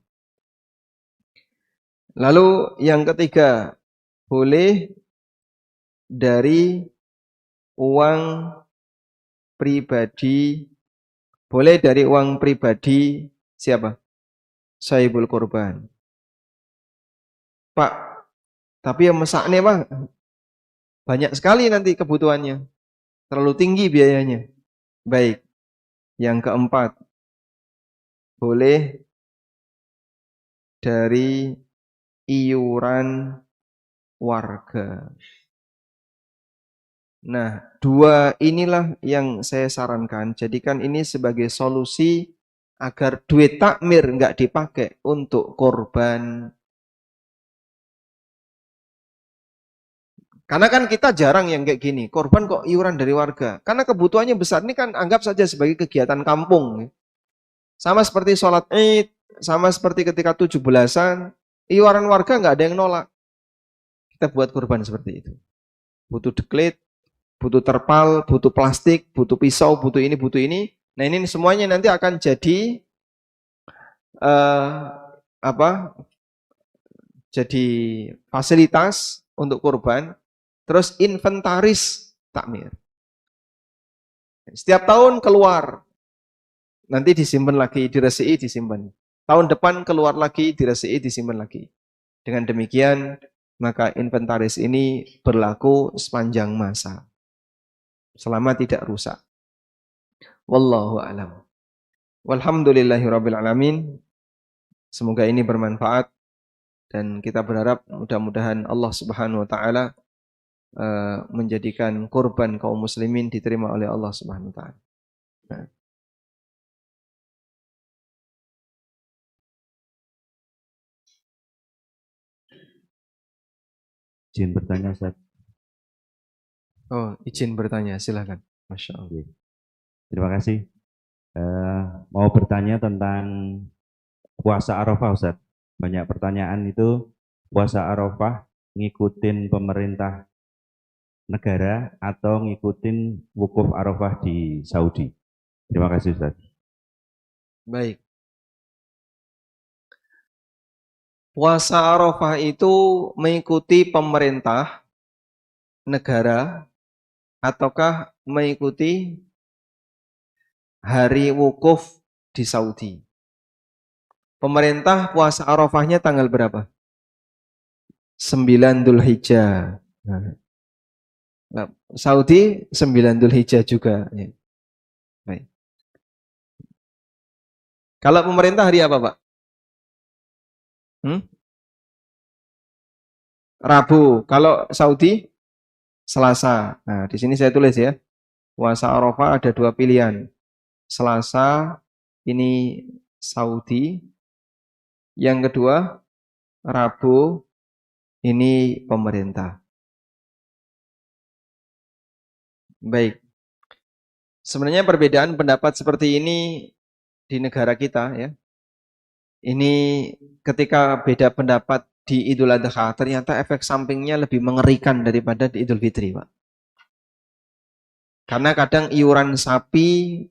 Lalu yang ketiga, boleh dari uang pribadi. Boleh dari uang pribadi siapa? Sahibul kurban. Pak, tapi yang mesaknya Pak, banyak sekali nanti kebutuhannya. Terlalu tinggi biayanya. Baik. Yang keempat, boleh dari iuran warga. Nah, 2 inilah yang saya sarankan. Jadikan ini sebagai solusi agar duit takmir nggak dipakai untuk korban Karena kan kita jarang yang kayak gini, korban kok iuran dari warga. Karena kebutuhannya besar, ini kan anggap saja sebagai kegiatan kampung. Sama seperti sholat Id, sama seperti ketika 17-an, iuran warga nggak ada yang nolak. Kita buat kurban seperti itu. Butuh deklit, butuh terpal, butuh plastik, butuh pisau, butuh ini, butuh ini. Nah ini semuanya nanti akan jadi jadi fasilitas untuk kurban, terus inventaris takmir. Setiap tahun keluar, nanti disimpan lagi, diresiki, disimpan. Tahun depan keluar lagi, diresiki, disimpan lagi. Dengan demikian, maka inventaris ini berlaku sepanjang masa. Selama tidak rusak. Wallahu a'lam. Walhamdulillahirabbil alamin. Semoga ini bermanfaat dan kita berharap mudah-mudahan Allah Subhanahu wa taala menjadikan kurban kaum muslimin diterima oleh Allah Subhanahu wa taala. Nah. Izin bertanya, Ustaz. Oh, izin bertanya, silakan. Masya Allah. Terima kasih. Mau bertanya tentang puasa Arafah, Ustaz. Banyak pertanyaan itu, puasa Arafah ngikutin pemerintah negara atau ngikutin wukuf Arafah di Saudi. Terima kasih, Ustaz. Baik. Puasa Arafah itu mengikuti pemerintah negara ataukah mengikuti hari wukuf di Saudi? Pemerintah puasa Arafahnya tanggal berapa? 9 Dzulhijjah. Nah, Saudi 9 Dzulhijjah juga. Ya. Baik. Kalau pemerintah hari apa, Pak? Rabu. Kalau Saudi Selasa. Nah, di sini saya tulis ya. Puasa Arafah ada 2 pilihan. Selasa ini Saudi. Yang kedua Rabu ini pemerintah. Baik. Sebenarnya perbedaan pendapat seperti ini di negara kita ya. Ini ketika beda pendapat di Idul Adha, ternyata efek sampingnya lebih mengerikan daripada di Idul Fitri, Pak. Karena kadang iuran sapi,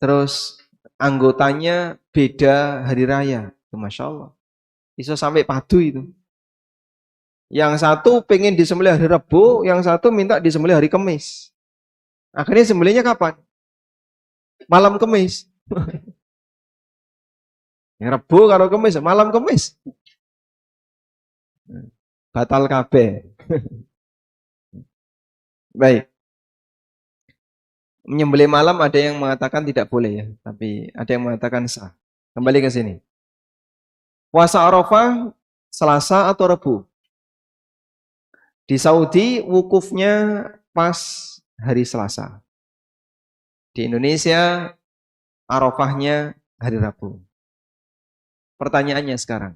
terus anggotanya beda hari raya. Masya Allah. Bisa sampai padu itu. Yang satu pengen disembelih hari Rabu, yang satu minta disembelih hari Kamis. Akhirnya sembelihnya kapan? Malam Kamis. Yang Rabu karo Kamis, malam Kamis. Batal kabeh. Baik. Menyembelih malam ada yang mengatakan tidak boleh ya, tapi ada yang mengatakan sah. Kembali ke sini. Puasa Arafah Selasa atau Rabu? Di Saudi wukufnya pas hari Selasa. Di Indonesia Arafahnya hari Rabu. Pertanyaannya sekarang.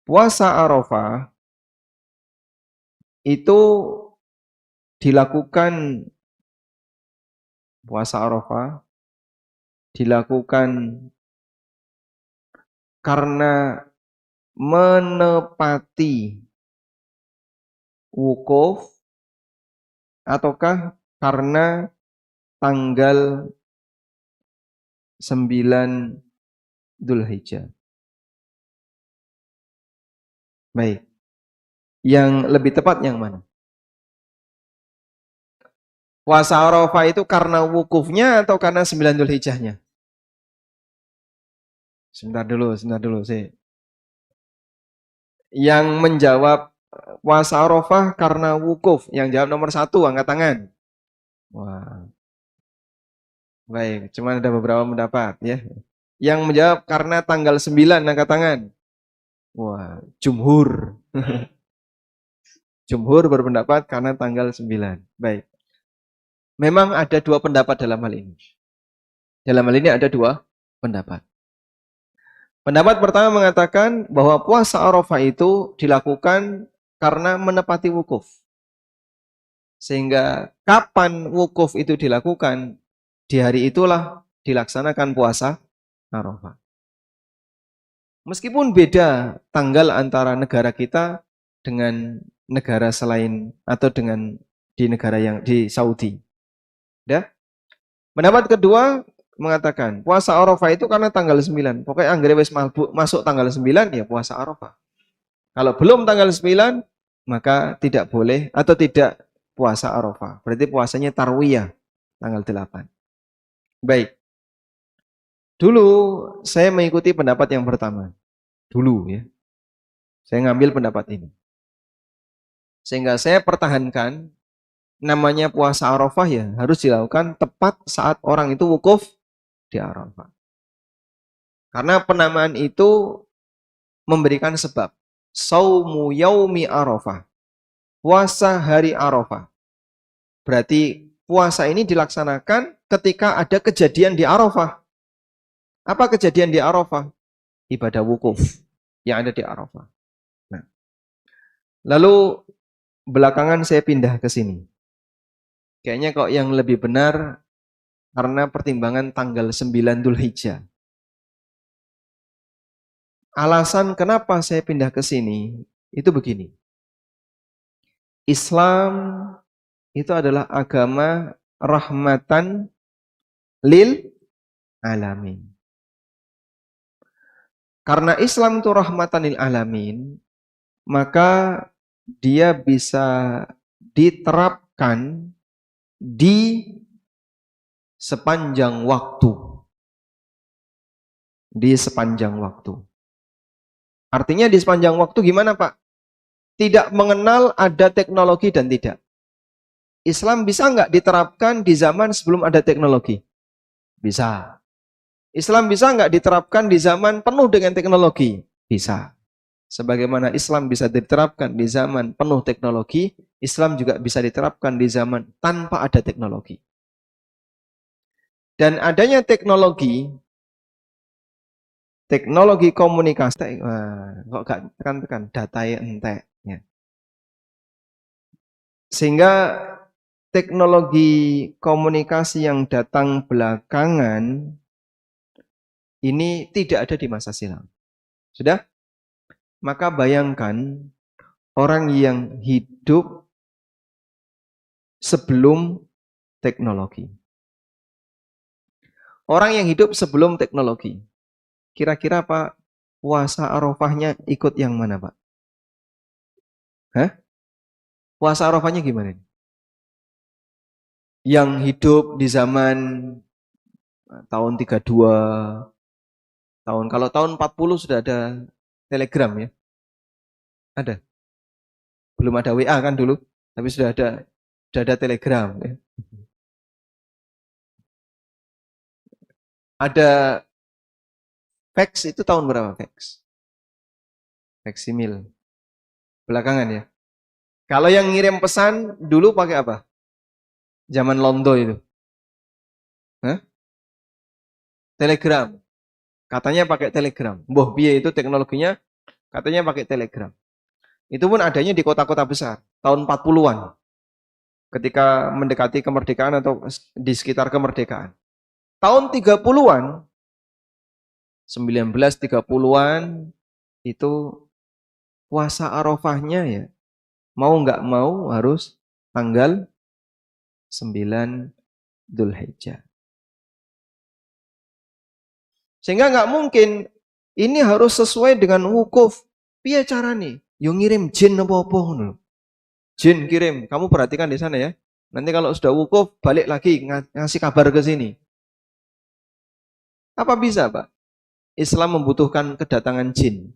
Puasa Arafah itu dilakukan karena menepati wukuf ataukah karena tanggal 9 Dzulhijjah? Baik. Yang lebih tepat yang mana? Puasa Arafah itu karena wukufnya atau karena 9 Dzulhijjahnya? Sebentar dulu sih. Yang menjawab puasa Arafah karena wukuf, yang jawab nomor 1 angkat tangan. Wah. Baik, cuma ada beberapa pendapat ya. Yang menjawab karena tanggal 9 angkat tangan. Wah, jumhur. Jumhur berpendapat karena tanggal 9. Baik. Memang ada 2 pendapat dalam hal ini. Dalam hal ini ada 2 pendapat. Pendapat pertama mengatakan bahwa puasa Arafah itu dilakukan karena menepati wukuf. Sehingga kapan wukuf itu dilakukan, di hari itulah dilaksanakan puasa Arafah. Meskipun beda tanggal antara negara kita dengan negara selain atau dengan di negara yang di Saudi. Ya. Pendapat kedua mengatakan puasa Arafah itu karena tanggal 9. Pokoknya anggere wis masuk tanggal 9 ya puasa Arafah. Kalau belum tanggal 9 maka tidak boleh atau tidak puasa Arafah. Berarti puasanya tarwiyah tanggal 8. Baik. Dulu saya mengikuti pendapat yang pertama. Dulu ya. Saya ngambil pendapat ini. Sehingga saya pertahankan namanya puasa Arafah ya harus dilakukan tepat saat orang itu wukuf di Arafah. Karena penamaan itu memberikan sebab. Saumu yaumi Arafah. Puasa hari Arafah. Berarti puasa ini dilaksanakan ketika ada kejadian di Arafah. Apa kejadian di Arafah? Ibadah wukuf yang ada di Arafah. Nah, lalu belakangan saya pindah ke sini. Kayaknya kok yang lebih benar karena pertimbangan tanggal 9 Dzulhijjah. Alasan kenapa saya pindah ke sini itu begini. Islam itu adalah agama rahmatan lil alamin. Karena Islam itu rahmatan lil alamin, maka dia bisa diterapkan di sepanjang waktu. Di sepanjang waktu. Artinya di sepanjang waktu gimana Pak? Tidak mengenal ada teknologi dan tidak. Islam bisa nggak diterapkan di zaman sebelum ada teknologi? Bisa. Islam bisa nggak diterapkan di zaman penuh dengan teknologi? Bisa. Sebagaimana Islam bisa diterapkan di zaman penuh teknologi, Islam juga bisa diterapkan di zaman tanpa ada teknologi. Dan adanya teknologi komunikasi, kok gak tekan-tekan, datanya entek. Ya. Sehingga teknologi komunikasi yang datang belakangan ini tidak ada di masa silam. Sudah? Maka bayangkan orang yang hidup sebelum teknologi. Orang yang hidup sebelum teknologi. Kira-kira Pak, puasa Arafahnya ikut yang mana Pak? Hah? Puasa Arafahnya gimana? Yang hidup di zaman tahun 32, kalau tahun 40 sudah ada Telegram ya? Ada? Belum ada WA kan dulu, tapi sudah ada Telegram ya. Ada fax itu tahun berapa fax? Faksimil. Belakangan ya. Kalau yang ngirim pesan dulu pakai apa? Zaman Londo itu. Hah? Telegram. Katanya pakai Telegram. Mbah piye itu teknologinya katanya pakai Telegram. Itu pun adanya di kota-kota besar tahun 40-an. Ketika mendekati kemerdekaan atau di sekitar kemerdekaan. Tahun 30-an 1930-an itu puasa Arafahnya ya mau nggak mau harus tanggal 9 Dzulhijjah. Sehingga nggak mungkin ini harus sesuai dengan wukuf. Piye carane? Yo ngirim jin apa-apa ngono. Jin kirim, kamu perhatikan di sana ya. Nanti kalau sudah wukuf balik lagi ngasih kabar ke sini. Apa bisa, Pak? Islam membutuhkan kedatangan jin.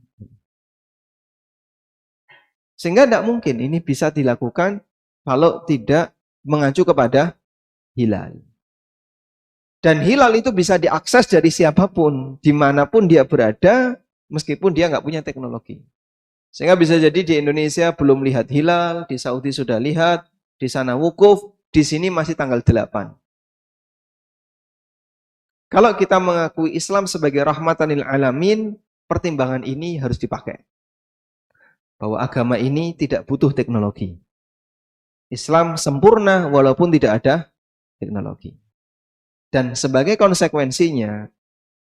Sehingga tidak mungkin ini bisa dilakukan kalau tidak mengacu kepada hilal. Dan hilal itu bisa diakses dari siapapun, dimanapun dia berada, meskipun dia nggak punya teknologi. Sehingga bisa jadi di Indonesia belum lihat hilal, di Saudi sudah lihat, di sana wukuf, di sini masih tanggal 8. Kalau kita mengakui Islam sebagai rahmatan lil alamin, pertimbangan ini harus dipakai. bahwa agama ini tidak butuh teknologi. Islam sempurna walaupun tidak ada teknologi. Dan sebagai konsekuensinya,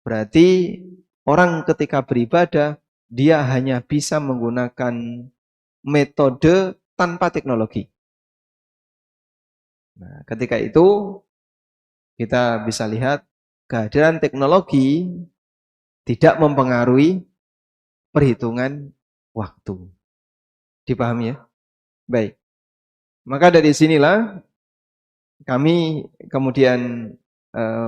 berarti orang ketika beribadah, dia hanya bisa menggunakan metode tanpa teknologi. Nah, ketika itu, kita bisa lihat kehadiran teknologi tidak mempengaruhi perhitungan waktu. Dipahami ya? Baik. Maka dari sinilah kami kemudian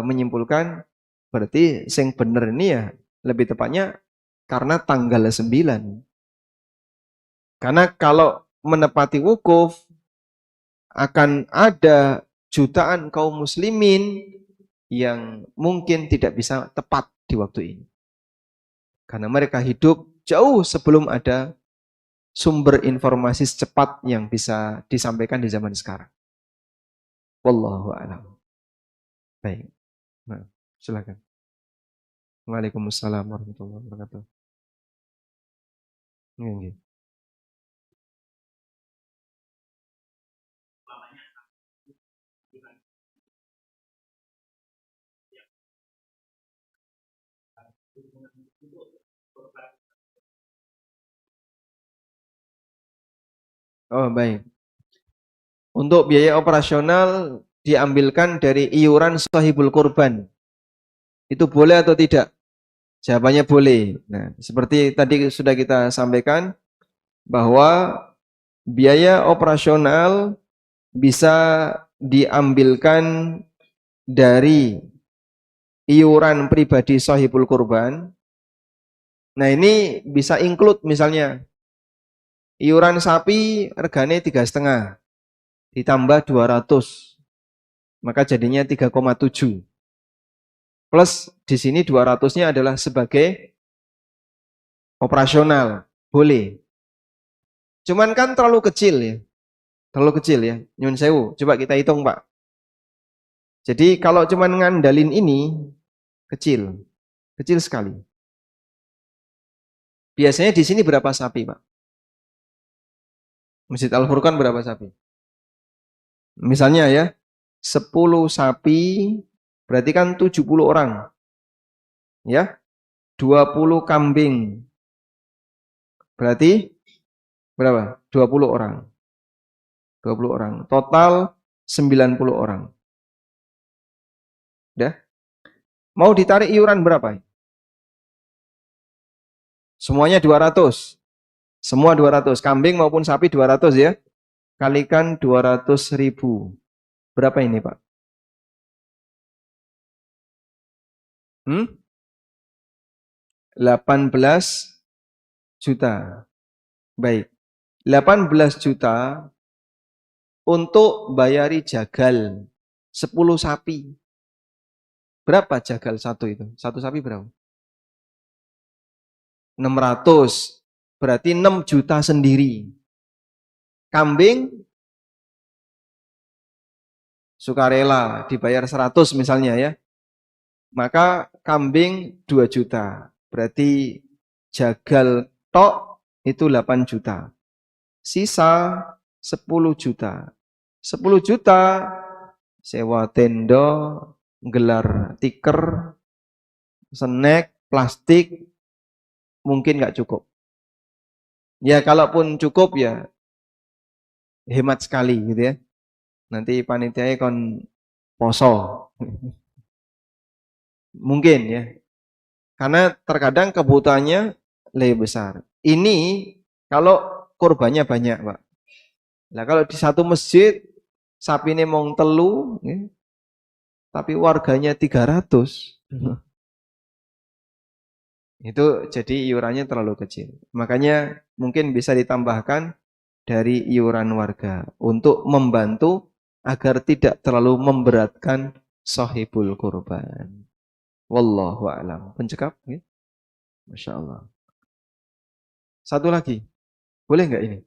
menyimpulkan berarti sing bener ini ya lebih tepatnya karena tanggal 9. Karena kalau menepati wukuf akan ada jutaan kaum muslimin yang mungkin tidak bisa tepat di waktu ini. Karena mereka hidup jauh sebelum ada sumber informasi secepat yang bisa disampaikan di zaman sekarang. Wallahu a'lam. Baik. Nah, silakan. Waalaikumsalam warahmatullahi wabarakatuh. Ini. Oh, baik. Untuk biaya operasional diambilkan dari iuran sahibul kurban. Itu boleh atau tidak? Jawabannya boleh. Nah, seperti tadi sudah kita sampaikan bahwa biaya operasional bisa diambilkan dari iuran pribadi sahibul kurban. Nah, ini bisa include misalnya iuran sapi regane 3,5 ditambah 200. Maka jadinya 3,7. Plus di sini 200-nya adalah sebagai operasional. Boleh. Cuman kan terlalu kecil ya. Terlalu kecil ya. Nyun sewu. Coba kita hitung, Pak. Jadi kalau cuman ngandalin ini kecil. Kecil sekali. Biasanya di sini berapa sapi, Pak? Masjid Al-Furqan berapa sapi? Misalnya ya, 10 sapi berarti kan 70 orang. Ya. 20 kambing. Berarti berapa? 20 orang. 20 orang. Total 90 orang. Udah? Mau ditarik iuran berapa? Semuanya 200. Semua 200. Kambing maupun sapi 200 ya. Kalikan 200.000. Berapa ini, Pak? 18 juta. Baik. 18 juta untuk bayari jagal 10 sapi. Berapa jagal satu itu? Satu sapi berapa? 600. Berarti 6 juta sendiri. Kambing sukarela dibayar 100 misalnya ya. Maka kambing 2 juta. Berarti jagal tok itu 8 juta. Sisa 10 juta. 10 juta sewa tenda, gelar tiker, snack, plastik, mungkin nggak cukup. Ya kalaupun cukup ya hemat sekali gitu ya. Nanti panitianya kon poso. Mungkin ya. Karena terkadang kebutuhannya lebih besar. Ini kalau korbannya banyak, Pak. Nah, kalau di satu masjid sapi ini mau telu, ya, tapi warganya 300. Itu jadi iurannya terlalu kecil. Makanya mungkin bisa ditambahkan dari iuran warga untuk membantu agar tidak terlalu memberatkan sahibul kurban. Wallahu a'lam. Pencekap? Ya? Masya Allah. Satu lagi. Boleh nggak ini?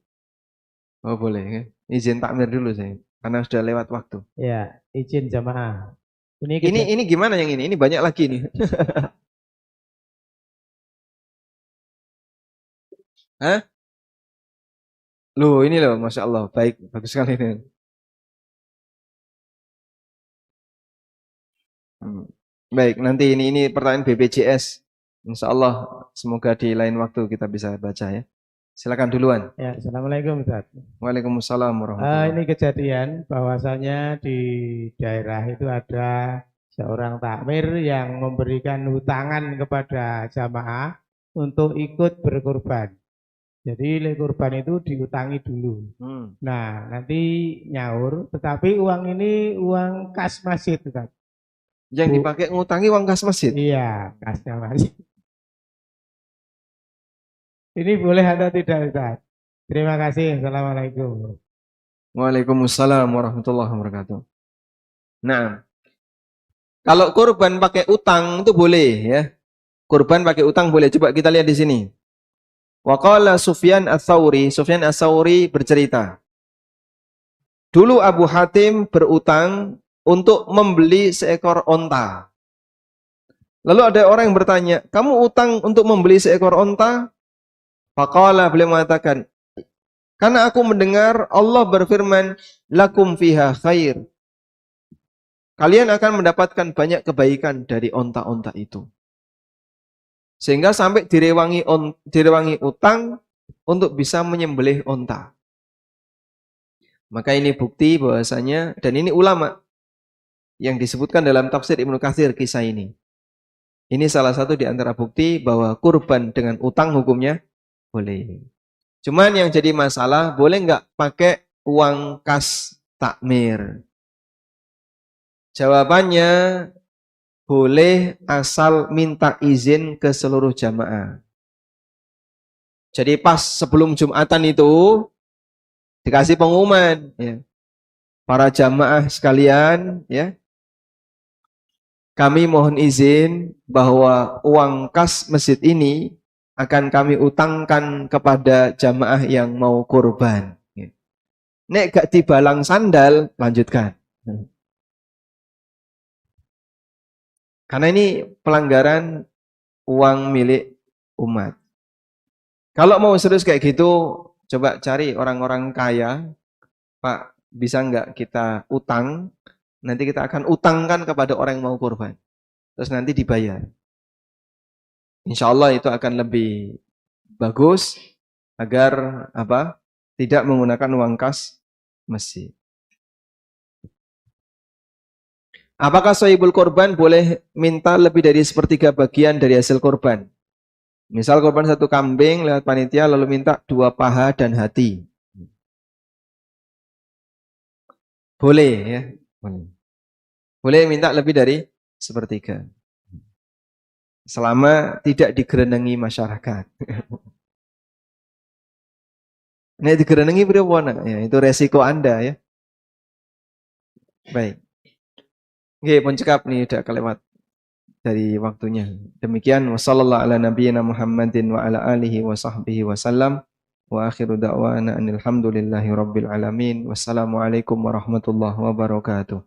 Oh boleh. Ya? Izin takmir dulu saya. Karena sudah lewat waktu. Ya, izin jamaah. Ini gimana yang ini? Ini banyak lagi nih. Hah? Loh, ini loh, Masya Allah. Baik, bagus sekali ini. Baik, nanti ini pertanyaan BPJS. Insya Allah, semoga di lain waktu kita bisa baca ya. Silakan duluan. Ya, Assalamualaikum Ustaz. Waalaikumsalam warahmatullahi Ini kejadian bahwasanya di daerah itu ada seorang takmir yang memberikan hutangan kepada jamaah untuk ikut berkurban. Jadi kurban itu diutangi dulu. Nah, nanti nyaur, tetapi uang ini uang kas masjid, Ustaz. Yang dipakai ngutangi uang kas masjid? Iya, kasnya masjid. Ini boleh atau tidak, Ustaz? Terima kasih. Assalamualaikum. Waalaikumsalam warahmatullahi wabarakatuh. Nah, kalau kurban pakai utang itu boleh ya. Kurban pakai utang boleh. Coba kita lihat di sini. Wa qala Sufyan Ats-Tsauri bercerita. Dulu Abu Hatim berutang untuk membeli seekor onta. Lalu ada orang yang bertanya, "Kamu utang untuk membeli seekor onta?" Faqala, beliau mengatakan, "Karena aku mendengar Allah berfirman, lakum fiha khair." Kalian akan mendapatkan banyak kebaikan dari onta-onta itu. Sehingga sampai direwangi utang untuk bisa menyembelih onta. Maka ini bukti bahwasanya, dan ini ulama yang disebutkan dalam tafsir Ibnu Katsir kisah ini. Ini salah satu di antara bukti bahwa kurban dengan utang hukumnya boleh. Cuman yang jadi masalah, boleh nggak pakai uang kas takmir? Jawabannya, boleh asal minta izin ke seluruh jamaah. Jadi pas sebelum Jumatan itu, dikasih pengumuman. Ya. Para jamaah sekalian, ya, kami mohon izin bahwa uang kas masjid ini akan kami utangkan kepada jamaah yang mau kurban. Nek gak dibalang sandal, lanjutkan. Karena ini pelanggaran uang milik umat. Kalau mau serius kayak gitu, coba cari orang-orang kaya. Pak, bisa nggak kita utang? Nanti kita akan utangkan kepada orang yang mau kurban. Terus nanti dibayar. Insya Allah itu akan lebih bagus agar apa? Tidak menggunakan uang kas masjid. Apakah sahibul korban boleh minta lebih dari sepertiga bagian dari hasil korban? Misal korban 1 kambing lewat panitia lalu minta 2 paha dan hati. Boleh ya. Boleh minta lebih dari sepertiga. Selama tidak digerenengi masyarakat. Nek digerenengi berapa? Ya, itu resiko Anda ya. Baik. Oke, pun cekap nih udah kelewat dari waktunya. Demikian wassallallahu ala nabiyyina Muhammadin wa ala alihi wa sahbihi wasallam wa akhiru da'wana anil hamdulillahi rabbil alamin. Wassalamualaikum warahmatullahi wabarakatuh.